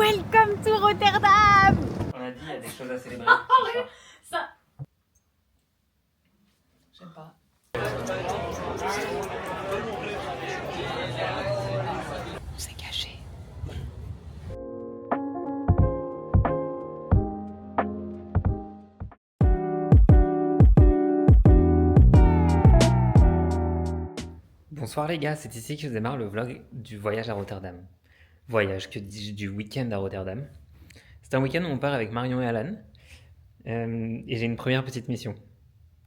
Welcome to Rotterdam. On a dit, il y a des choses à célébrer. Ça... J'aime pas. C'est caché. Bonsoir les gars, c'est ici que je démarre le vlog du voyage à Rotterdam. Voyage, que dis-je, du week-end à Rotterdam. C'est un week-end où on part avec Marion et Alan. Et j'ai une première petite mission. Tu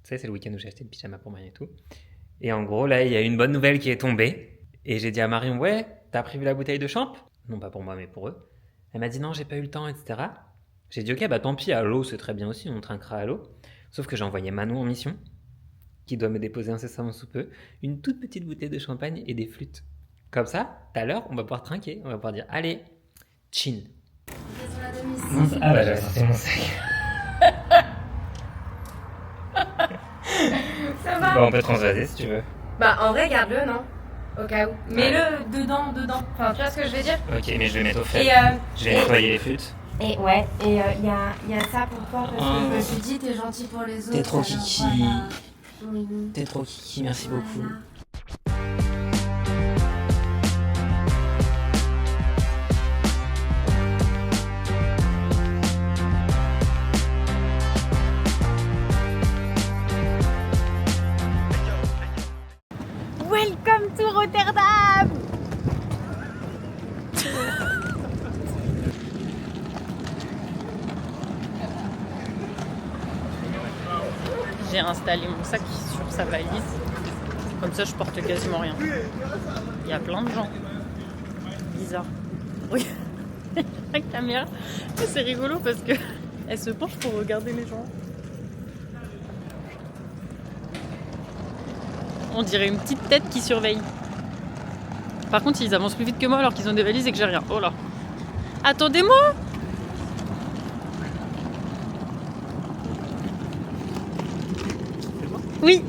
sais, c'est le week-end où j'ai acheté le pyjama pour Marion et tout. Et en gros, là, il y a une bonne nouvelle qui est tombée. Et j'ai dit à Marion, ouais, t'as prévu la bouteille de champ? Non, pas pour moi, mais pour eux. Elle m'a dit, non, j'ai pas eu le temps, etc. J'ai dit, ok, bah tant pis, à l'eau, c'est très bien aussi, on trinquera à l'eau. Sauf que j'ai envoyé Manon en mission, qui doit me déposer incessamment sous peu, une toute petite bouteille de champagne et des flûtes. Comme ça, tout à l'heure, on va pouvoir trinquer, on va pouvoir dire, allez, chin. Ah bah j'avais sorti mon sac. Ça va. Bon, on peut transvaser si tu veux. Bah en vrai, garde-le, non? Au cas où. Mets-le dedans. Enfin, tu vois ce que je veux dire? Ok, mais je vais mettre au frais. Et Je vais nettoyer les flûtes. Et ouais, et y a ça pour toi parce que je me suis dit t'es gentil pour les autres. T'es trop alors kiki. voilà. Oui. T'es trop kiki, merci beaucoup. Voilà. Welcome to Rotterdam. J'ai installé mon sac sur sa valise. Comme ça, je porte quasiment rien. Il y a plein de gens. Bizarre. Oui, la caméra. C'est rigolo parce que elle se penche pour regarder les gens. On dirait une petite tête qui surveille. Par contre, ils avancent plus vite que moi alors qu'ils ont des valises et que j'ai rien. Oh là. Attendez-moi! Oui.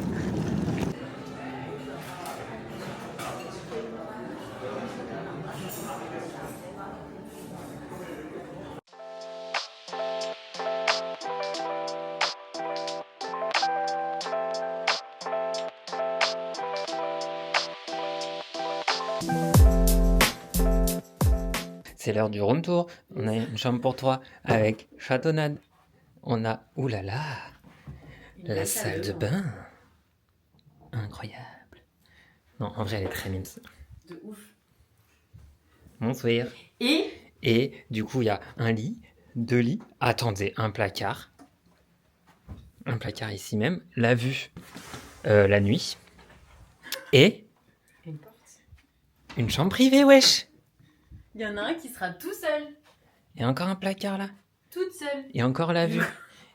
C'est l'heure du room tour. On a une chambre pour toi avec chatonnade. On a, oulala, la salle de bain. Incroyable. Non, en vrai, elle est très mimes. De ouf. Bonsoir. Et du coup, il y a un lit, deux lits. Attendez, un placard. Un placard ici même. La vue la nuit. Et Une porte. une chambre privée, wesh. Il y en a un qui sera tout seul. Et encore un placard là. Toute seule. Et encore la vue.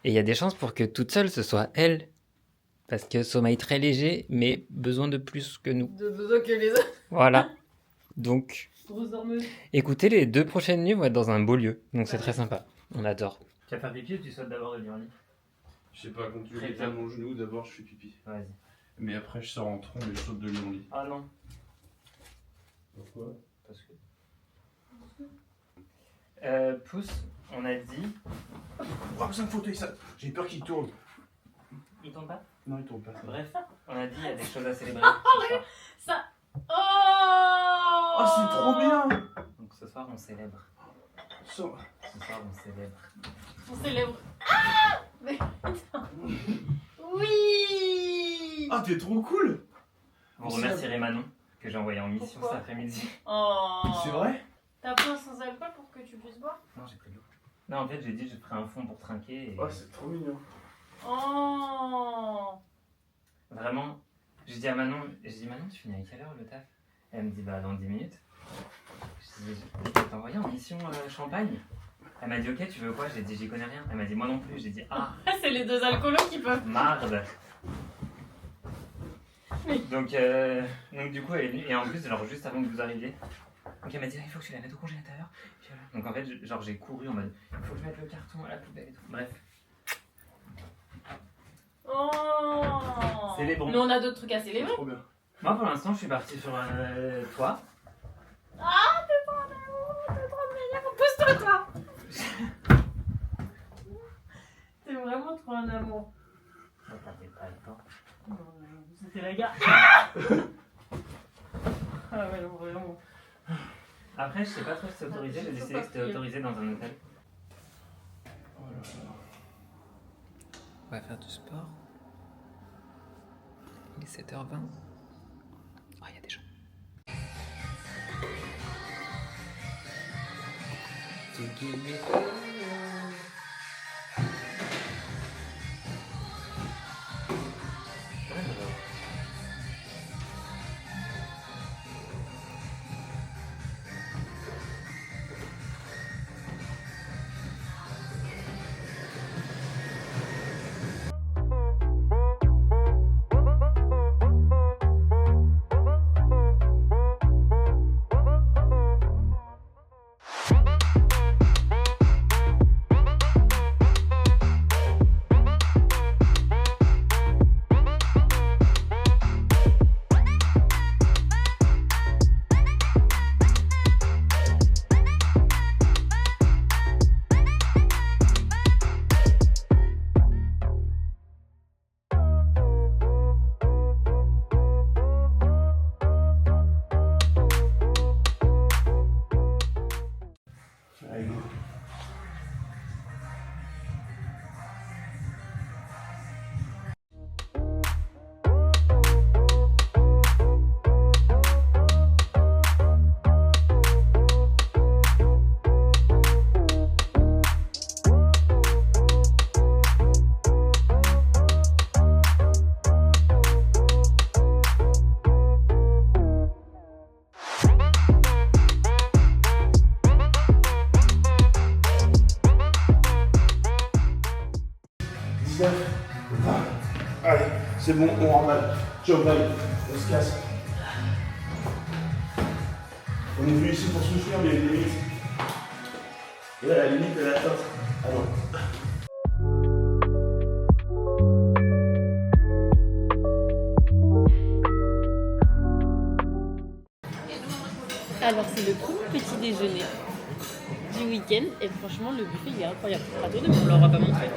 Et il y a des chances pour que toute seule, ce soit elle. Parce que sommeil très léger, mais besoin de plus que nous. De besoin que les autres. Voilà. Donc, Grosse dormeuse. écoutez, les 2 prochaines nuits vont être dans un beau lieu. Donc c'est très sympa. On adore. Tu vas faire pipi ou tu sautes d'abord de lit? Je sais pas, quand tu Très veux bien. à mon genou, d'abord je fais pipi. Vas-y. Mais après je sors en trombe et je saute de mon lit. Ah non. Pourquoi? Parce que... Pouce, on a dit... Oh, c'est un fauteuil ça! J'ai peur qu'il tourne. Il tombe pas? Non, il tourne pas. Bref, on a dit il y a des choses à célébrer. Ça. Oh. Oh, c'est trop bien! Donc ce soir, on célèbre. Ça- Ce soir, on célèbre. On célèbre. Ah. Mais attends. Oui. Ah, t'es trop cool! Vous remercierez Manon, que j'ai envoyé en mission Pourquoi cet après-midi. Oh. C'est vrai? T'as pris un sans alcool pour que tu puisses boire? Non, j'ai pris de l'eau. Non, en fait, j'ai dit je ferai un fond pour trinquer. Et... Oh, c'est trop mignon. Oh. Vraiment, j'ai dit à Manon, tu finis à quelle heure le taf? Elle me dit, bah dans 10 minutes. Je dis, je vais t'envoyer en mission champagne. Elle m'a dit, ok, tu veux quoi? J'ai dit, j'y connais rien. Elle m'a dit, moi non plus. J'ai dit, ah, C'est les deux alcoolos qui peuvent. marde. Donc du coup, elle est venue. Et en plus, genre, juste avant que vous arriviez, donc elle m'a dit, ah, il faut que tu la mettes au congélateur. Puis voilà. Donc en fait, j'ai couru en mode, il faut que je mette le carton à la poubelle et tout. Bref. Oh. Célébrons. Mais on a d'autres trucs à célébrer. Trop bien. Moi, pour l'instant, je suis parti sur toi. Ah, t'es trop mignon. Pousse-toi, toi. Ah ouais, non, vraiment. Après, je sais pas trop si c'est autorisé, j'ai décidé que c'était autorisé dans un hôtel. On va faire du sport. Il est 7h20. Oh, il y a des gens. To give me Allez, c'est bon, on remballe. Job done. On se casse. On est venu ici pour souffrir, mais il y a une limite. Et là, la limite, elle est atteinte. Ah non. Alors, c'est le premier petit déjeuner du week-end et franchement, le buffet il est incroyable. À toi, mais on l'aura pas montré.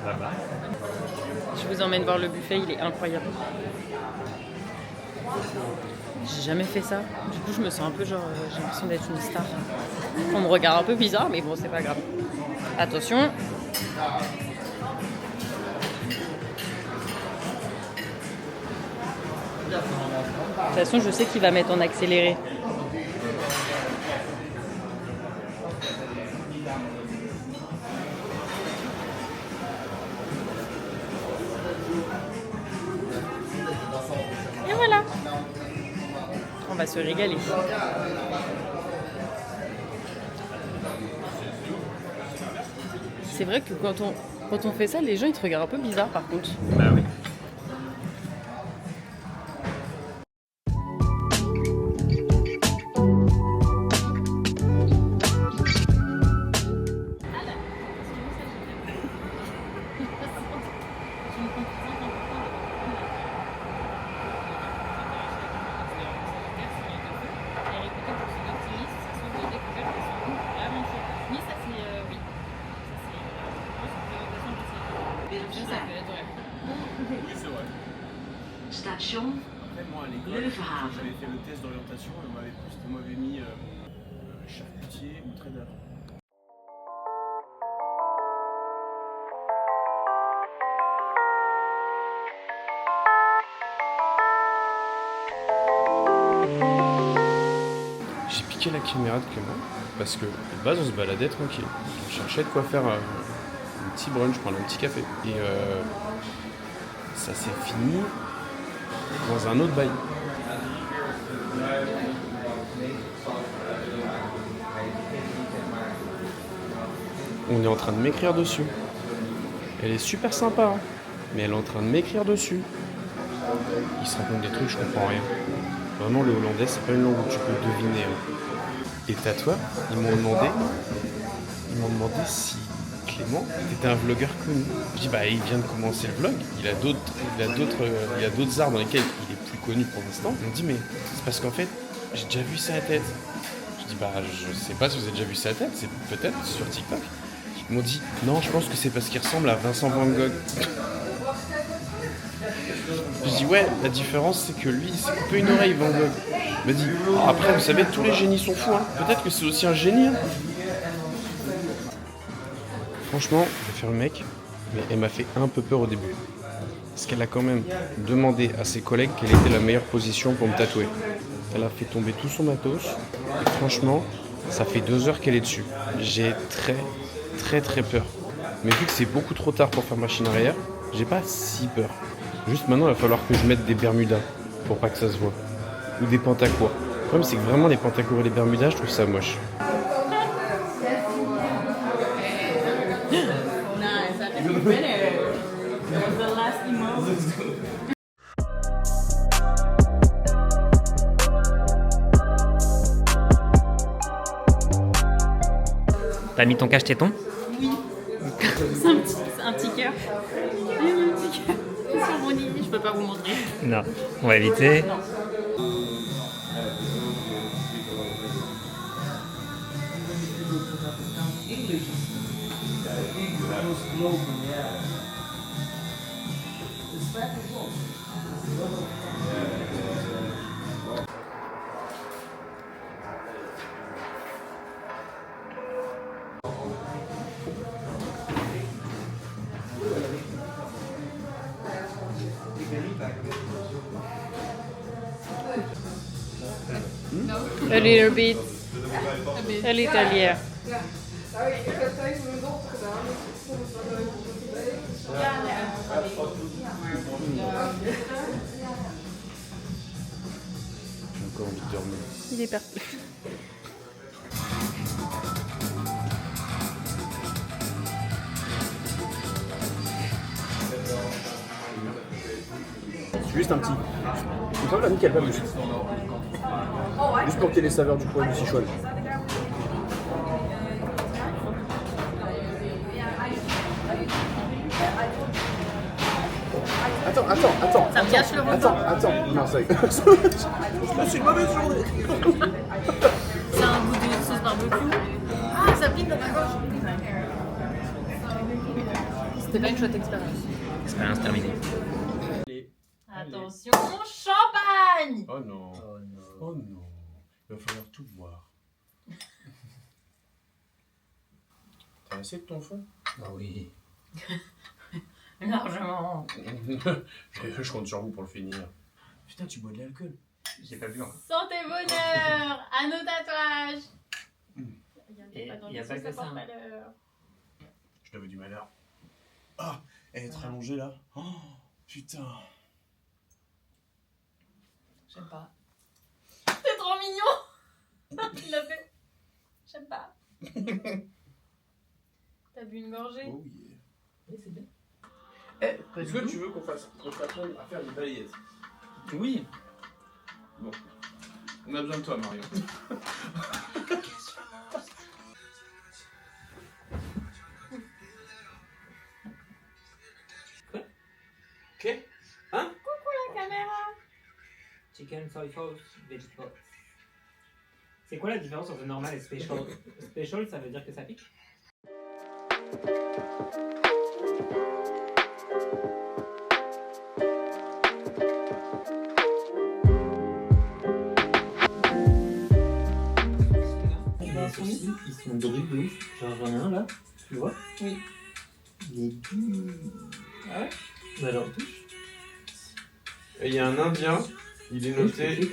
Là-bas. Je vous emmène voir le buffet, il est incroyable. J'ai jamais fait ça. Du coup, je me sens un peu genre, j'ai l'impression d'être une star. On me regarde un peu bizarre, mais bon, c'est pas grave. Attention. De toute façon, je sais qu'il va mettre en accéléré. Et voilà. On va se régaler. C'est vrai que quand on fait ça, les gens ils te regardent un peu bizarre par contre. Bah oui. Station Après, moi, à l'école, Le Havre. j'avais fait le test d'orientation et on m'avait mis charcutier ou trader. J'ai piqué la caméra de Clément parce que de base on se baladait tranquille. On cherchait de quoi faire un petit brunch, prendre un petit café. Et ça s'est fini dans un autre bail. On est en train de m'écrire dessus. Elle est super sympa, hein, mais elle est en train de m'écrire dessus. Il se raconte des trucs, je comprends rien. Vraiment, le hollandais, c'est pas une langue où tu peux deviner. Hein. Et tatoueurs, ils m'ont demandé si Clément était un vlogueur connu. Je dis bah il vient de commencer le vlog, il a d'autres arts dans lesquels il est plus connu pour l'instant. Ils m'ont dit mais c'est parce qu'en fait j'ai déjà vu sa tête. Je dis bah je sais pas si vous avez déjà vu sa tête, c'est peut-être sur TikTok. Ils m'ont dit non, je pense que c'est parce qu'il ressemble à Vincent Van Gogh. Je dis ouais, la différence c'est que lui il s'est coupé une oreille Van Gogh. Il m'a dit après vous savez tous les génies sont fous hein. Peut-être que c'est aussi un génie hein. Franchement, je vais faire le mec, mais elle m'a fait un peu peur au début. Parce qu'elle a quand même demandé à ses collègues quelle était la meilleure position pour me tatouer. Elle a fait tomber tout son matos. Et franchement, ça fait 2 heures qu'elle est dessus. J'ai très peur. Mais vu que c'est beaucoup trop tard pour faire machine arrière, j'ai pas si peur. Juste maintenant, il va falloir que je mette des Bermudas pour pas que ça se voit. Ou des pantacours. Le problème, c'est que vraiment les pantacours et les Bermudas, je trouve ça moche. T'as mis ton cache-téton? C'est un petit cœur. J'ai mis un petit cœur sur mon lit. Je peux pas vous montrer. Non, on va éviter. Non. A little bit. A little, yeah. J'ai encore envie de dormir. Il est parti. Juste un petit. C'est quand même nickel, pas plus. Juste pour qu'il y ait les saveurs du poil du Sichuan. Attends. Ça me gâche le repas. Attends. Non, ça y est. C'est une mauvaise journée. C'est un goût de sauce barbecue. Ah, ça pique dans ma gorge. C'était pas une chouette expérience. Expérience terminée. Attention, champagne! Oh non. Oh non. Il va falloir tout boire. T'as assez de ton fond? Ah oui. Largement. Je compte sur vous pour le finir. Putain, tu bois de l'alcool? J'ai pas vu encore. Santé bonheur à nos tatouages. Et Regardez y a dans pas les que sauces ça, à hein. porte-malheur. Je t'avais du malheur. Ah, elle est allongée là. Oh, putain. J'aime pas. C'est trop mignon. Il a fait. J'aime pas. T'as bu une gorgée? Oh yeah. Oui, c'est bien. Est-ce que tu veux qu'on t'apprenne à faire des balayettes? Oui. Bon. On a besoin de toi, Marion. Ok. La caméra. Chicken, soy sauce, vegetables. C'est quoi la différence entre normal et special? Special, ça veut dire que ça pique? Ils sont drus de ouf. Genre, j'en ai un là, tu le vois? Oui. Il est doux. Ah ouais? Bah, genre, touche. Et il y a un Indien, il est noté.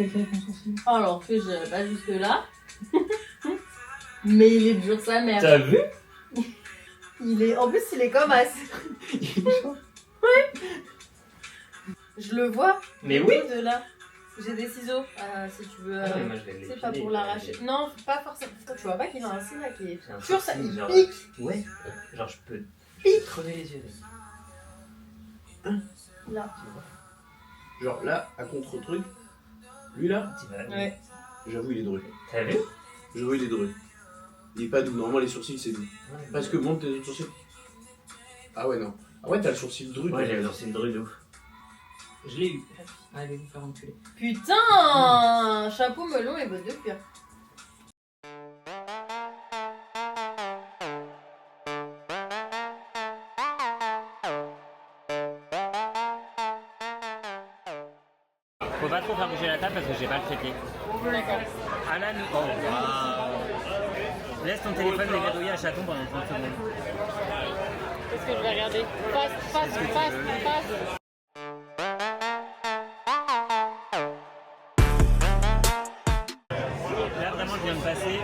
Alors que j'irai pas jusque là. Mais il est dur sa mère. T'as vu? Il est. En plus il est comme as. Je le vois. Mais oui! De là. J'ai des ciseaux. Si tu veux. Ah, mais moi, je vais C'est l'épiler, pas pour l'arracher. je vais- Non, pas forcément. Tu vois pas qu'il a un signe là qui est. J'ai un Sûr, ça, sourcil, il genre- pique. Ouais, genre je peux crever les yeux. Là. Genre là, à contre-truc, lui là, Tu vas- Ouais. j'avoue, il est drôle. T'as vu? J'avoue, il est drôle. Il est pas doux. Normalement, les sourcils, c'est doux. Parce que monte tes autres sourcils. Ah ouais, non. Ah ouais, t'as le sourcil dru. Ouais, j'ai le sourcil drôle de ouf. Je l'ai eu. Allez vous faire enculer. Putain! Chapeau melon et bottes de cuir. Faut pas trop faire bouger la table parce que j'ai pas le trépied. D'accord. Alan, oh, laisse ton téléphone déverrouillé à chaton pendant 30 secondes. Qu'est-ce que je vais regarder? Passe. Là vraiment je viens de passer,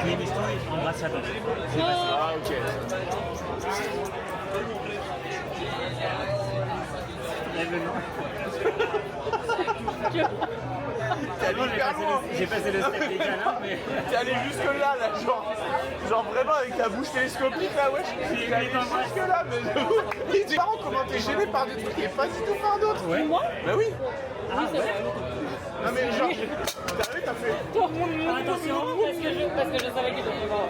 les mistouilles, embrasse chaton. C'est passé. Ah, ok. Lève le nom. T'es allé hyper loin. J'ai passé le step des câlins, mais... T'es allé jusque là, genre vraiment avec ta bouche télescopique là, wesh. T'es allé jusque là, mais c'est marrant comment t'es gêné par des trucs et pas du tout par d'autres. Ouais. Moi? Bah oui. Oui, c'est vrai. Non mais genre, t'as vu, t'as fait. Attention. Parce que je savais qu'il était mort.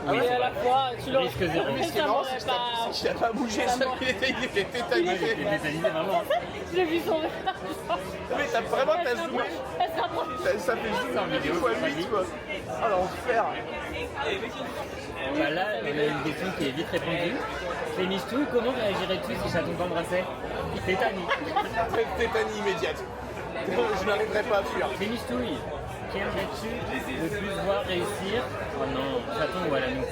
Oui. Et à la fois, tu l'aurais. Risque zéro. Mais ce qui est marrant, c'est que il a pas bougé, ça, il était tétanisé. J'ai tétanisé vraiment. J'ai vu son verre. Mais t'as vraiment, t'as zoomé. Elle se rapproche. Ça fait zoom vidéo fois 8 quoi. Ah l'enfer. Bah là, on a une question qui est vite répondue. Les mistouilles, comment réagirais-tu si chaton t'embrassait? Tétanie. Tétanie immédiate. Je n'arriverai pas à fuir. Les mistouilles, qui aimerais-tu le plus voir réussir? Oh non, chaton ou Alanou?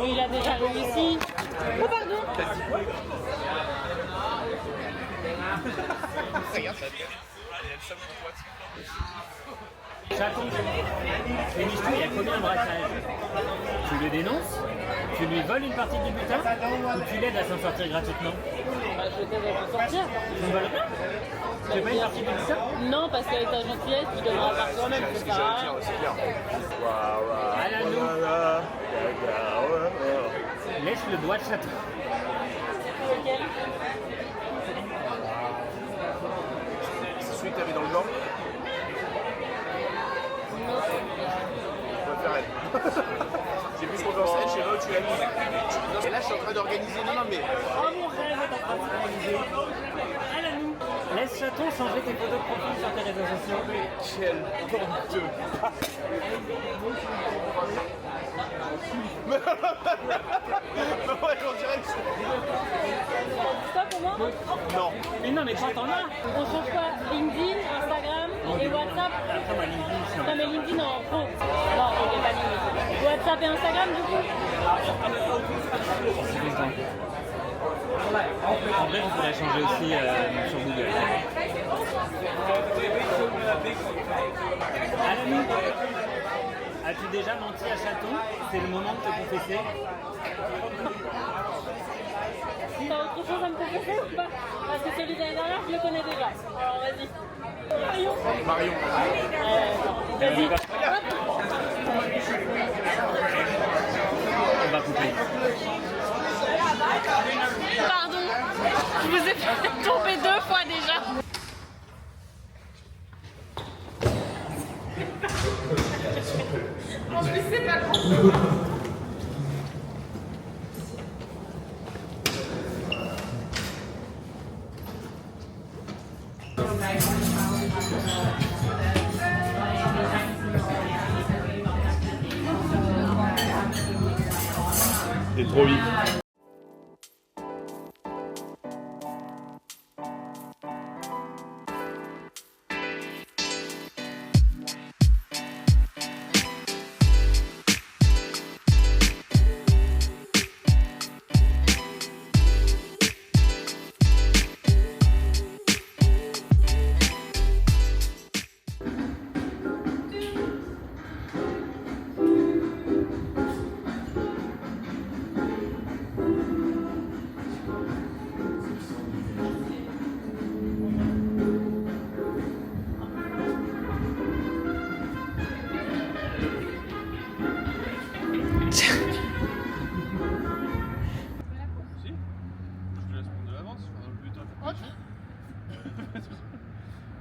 Oui, il a déjà réussi. Oh, pardon. Regarde ça. Chaton, les mistouilles, il y a combien de braquages? Tu le dénonces? Tu lui voles une partie du butin? Ou tu l'aides à s'en sortir gratuitement? Bah, je t'aide à te sortir. Tu ne voles rien? Tu veux pas une partie du butin? Non, parce qu'avec ta gentillesse, tu donneras par toi-même. C'est ce C'est que pas j'allais grave. dire, c'est clair. Alanou, laisse le doigt de chaton. Lequel? C'est celui que t'avais dans le genre. On va faire elle. J'ai vu qu'on dansait chez l'autre, tu l'as mis. Non mais là je suis en train d'organiser. Non mais. Oh mon rêve est en train de se réaliser. Alanou, laisse chaton changer tes photos de profil sur tes réseaux sociaux. Quel honteux. Ouais, on dirait que c'est. Toi, pour moi, Non. Mais non, mais toi t'en as. on change quoi? LinkedIn, Instagram et WhatsApp. Après, moi, LinkedIn, je suis en Non, mais LinkedIn en pro. Non, ok, pas LinkedIn. WhatsApp et Instagram, du coup? En vrai, vous pourrez changer aussi sur Google. Alanou, as-tu déjà menti à chaton? C'est le moment de te confesser. T'as autre chose à me confesser ou pas? Parce que celui de l'année dernière, je le connais déjà. Alors, vas-y. Marion. Marion. Vas-y. On va couper. Pardon. Je vous ai fait tomber 2 fois déjà. T'es trop vite.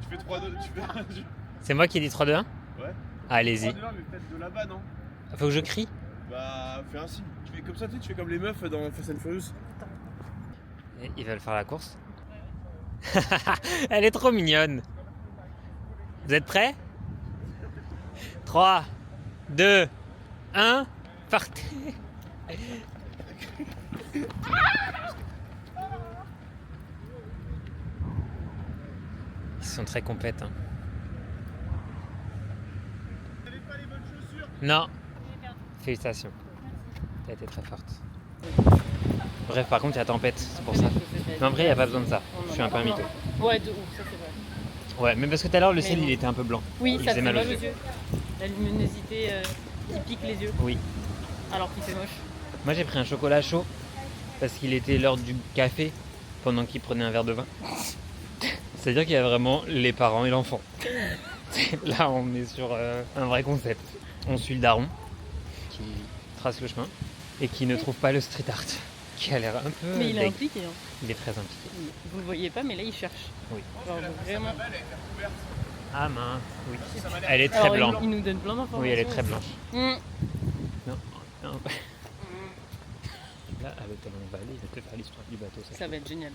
Tu fais 3-2, tu fais. C'est moi qui ai dit 3, 2, 1? Ouais. Allez-y. 3-2, 1, mais peut-être de là-bas, non? Faut que je crie? Bah, fais un signe. Tu fais comme ça, tu fais comme les meufs dans Fast and Furious. Ils veulent faire la course? Elle est trop mignonne. Vous êtes prêts? 3, 2, 1, partez. Ils sont très compétents. Non. Félicitations. T'as été très forte. Bref, par contre, il y a tempête, c'est pour ça. Mais en vrai, il n'y a pas besoin de ça. Je suis un peu un mytho. Ouais, de ouf, ça c'est vrai. Ouais, mais parce que tout à l'heure, le Mais ciel, bon. il était un peu blanc. Oui, Il ça faisait fait mal mal aux aux yeux. yeux. La luminosité qui pique les yeux, Oui. alors qu'il fait moche. Moi, j'ai pris un chocolat chaud parce qu'il était l'heure du café pendant qu'il prenait un verre de vin. C'est-à-dire qu'il y a vraiment les parents et l'enfant. Là, on est sur un vrai concept. On suit le daron qui trace le chemin et qui ne trouve pas le street art, qui a l'air un peu Mais il est deg. impliqué. Hein. Il est très impliqué. Vous le voyez pas, mais là il cherche. Oui. Genre, vraiment. Ah mince, oui. Elle est très Alors, blanche. il nous donne plein d'informations. Oui, elle est très blanche. Mmh. Non, non. Là, avec ta longue vallée, il va te faire l'histoire du bateau. Ça va être génial.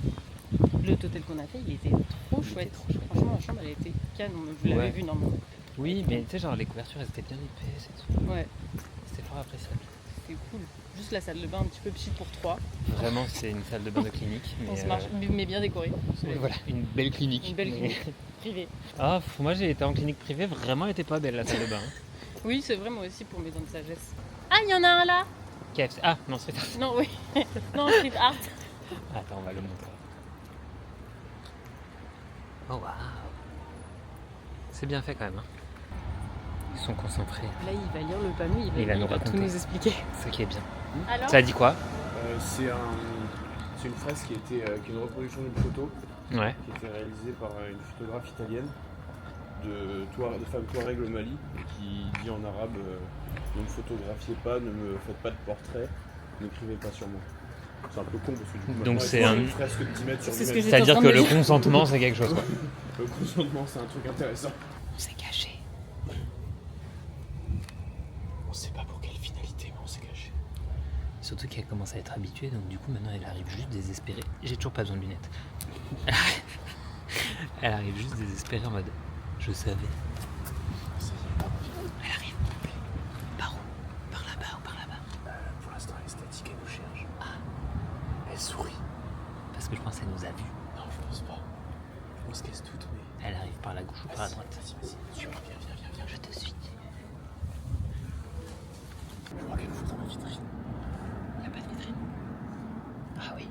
Le hôtel qu'on a fait, il était trop chouette. trop chouette. Franchement, la chambre, elle était canon. Vous l'avez Ouais. vu normalement. Oui, mais tu sais, genre les couvertures, elles étaient bien épaisses et tout. Ouais, C'était fort appréciable. c'est cool. Juste la salle de bain un petit peu petite pour 3. Vraiment, c'est une salle de bain de clinique. Mais, On se marche, mais bien décorée. Voilà, une belle clinique. Une belle Mais- clinique privée. Ah, moi j'ai été en clinique privée, vraiment elle était pas belle la salle de bain. Oui, c'est vrai, moi aussi pour mes dents de sagesse. Ah, il y en a un là KFC. Ah, non, c'est tard. Non, oui. Non, street art. Attends, on va le montrer. Oh waouh. C'est bien fait quand même. Hein. Ils sont concentrés. Là, il va lire le panneau, Il va nous tout raconter. nous expliquer. Ce qui est bien. Alors Ça dit quoi? C'est une fresque qui est une reproduction d'une photo Ouais. qui a été réalisée par une photographe italienne de femmes Touareg au Mali et qui dit en arabe ne me photographiez pas, ne me faites pas de portrait, n'écrivez pas sur moi. C'est un peu con parce que du coup Donc maintenant, c'est ils font un- une fresque de 10 mètres sur C'est 10 ce que mètres. j'ai- C'est-à-dire en que train de le me dire. consentement c'est quelque chose quoi. Le consentement c'est un truc intéressant. On s'est caché. On sait pas pour quelle finalité mais on s'est caché. Surtout qu'elle commence à être habituée, donc du coup maintenant elle arrive juste désespérée. J'ai toujours pas besoin de lunettes. Elle arrive juste désespérée en mode je savais. Elle arrive. Par où? Par là-bas ou par là-bas? Pour l'instant elle est statique, elle nous cherche. Ah, Elle sourit. parce que je pense qu'elle nous a vus. Non je pense pas. Je pense qu'elle se doute mais... Elle arrive par la gauche ou par la droite? Vas-y, suis-moi, viens. Je te suis. Je crois qu'elle fout dans la vitrine. Il n'y a pas de vitrine. Ah oui.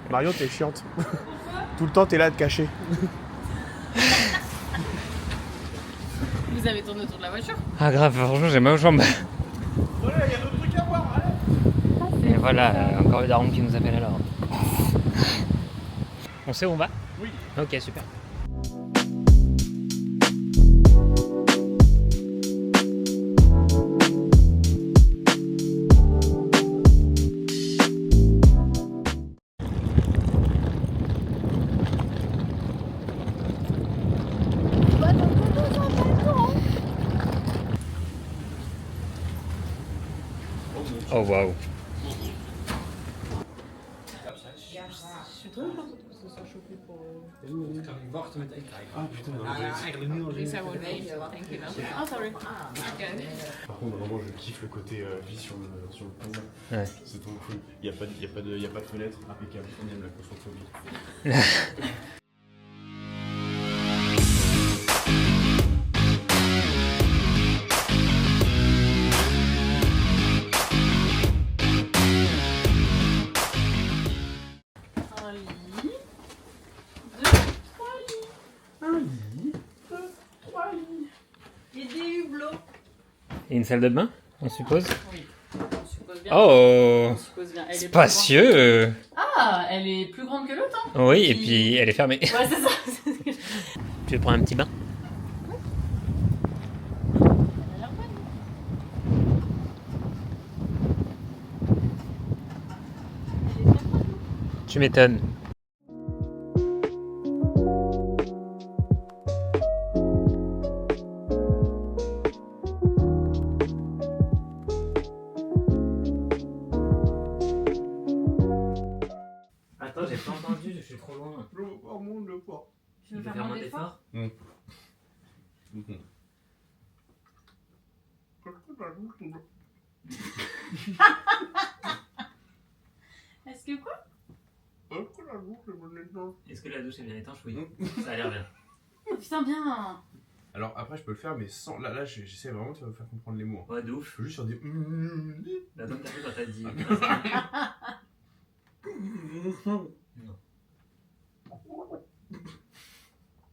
Marion, t'es chiante. Tout le temps, t'es là à te cacher. Vous avez tourné autour de la voiture? Ah grave, franchement j'ai mal aux jambes. Voilà, il y a d'autres trucs à voir, allez. Et voilà, encore le daron qui nous appelle alors. On sait où on va? Oui. Ok, super. Oh waouh. Ah, sorry. Par contre, vraiment, je kiffe le côté vie sur le pont. Ouais. C'est trop cool. Il n'y a pas de fenêtre, impeccable. On aime la claustrophobie. Un lit. 2, 3 lits. Et des hublots. Et une salle de bain, on suppose? Oui, on suppose bien. Oh, On suppose bien. Elle est plus spacieux. grande. Ah, elle est plus grande que l'autre, hein. Oui, et puis elle est fermée. Ouais, c'est ça. Tu veux prendre un petit bain? Elle a l'air bonne. Tu m'étonnes. Attends, j'ai pas entendu, je suis trop loin. Le poids, monte le poids. Tu veux faire moins d'efforts? Est-ce que quoi? Est-ce que la douche est bien étanche? Oui. Ça a l'air bien. Oh, putain, bien. Alors après, je peux le faire, mais sans. Là, j'essaie vraiment de faire comprendre les mots. Ouais, de ouf. Je peux juste sur des. Bah, donc t'as fait quand t'as dit. Non.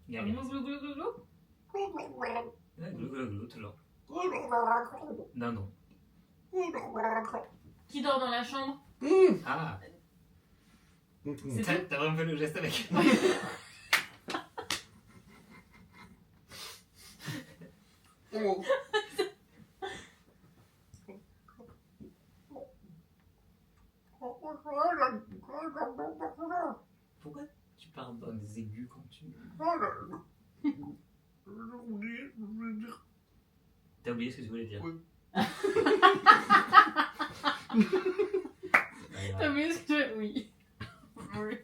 Gaga. Glou, glou, glou, glou, glou. Ouais, glou, glou, glou, toujours. Non, non. Qui dort dans la chambre? Ah, C'est t'as vraiment fait le geste avec. Pourquoi tu parles dans des aigus quand tu. T'as oublié ce que tu voulais dire? Oui. T'as oublié ce que... Oui. Oui.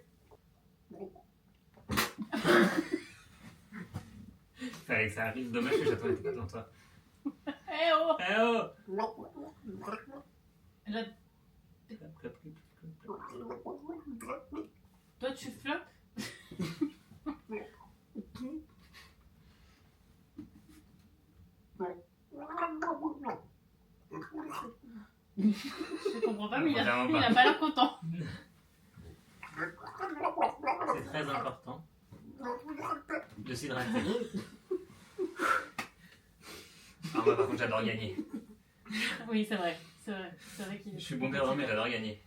Fallait que ça arrive. Dommage que j'attendais pas devant toi. Eh oh! Eh oh! Là, Clap, clap, clap, clap. toi, tu flottes? Je comprends pas, mais il a pas l'air content. C'est très important de s'hydrater. Ah, moi par contre j'adore gagner. Oui, c'est vrai. C'est vrai. C'est vrai qu'il Je suis bon perdant mais j'adore gagner.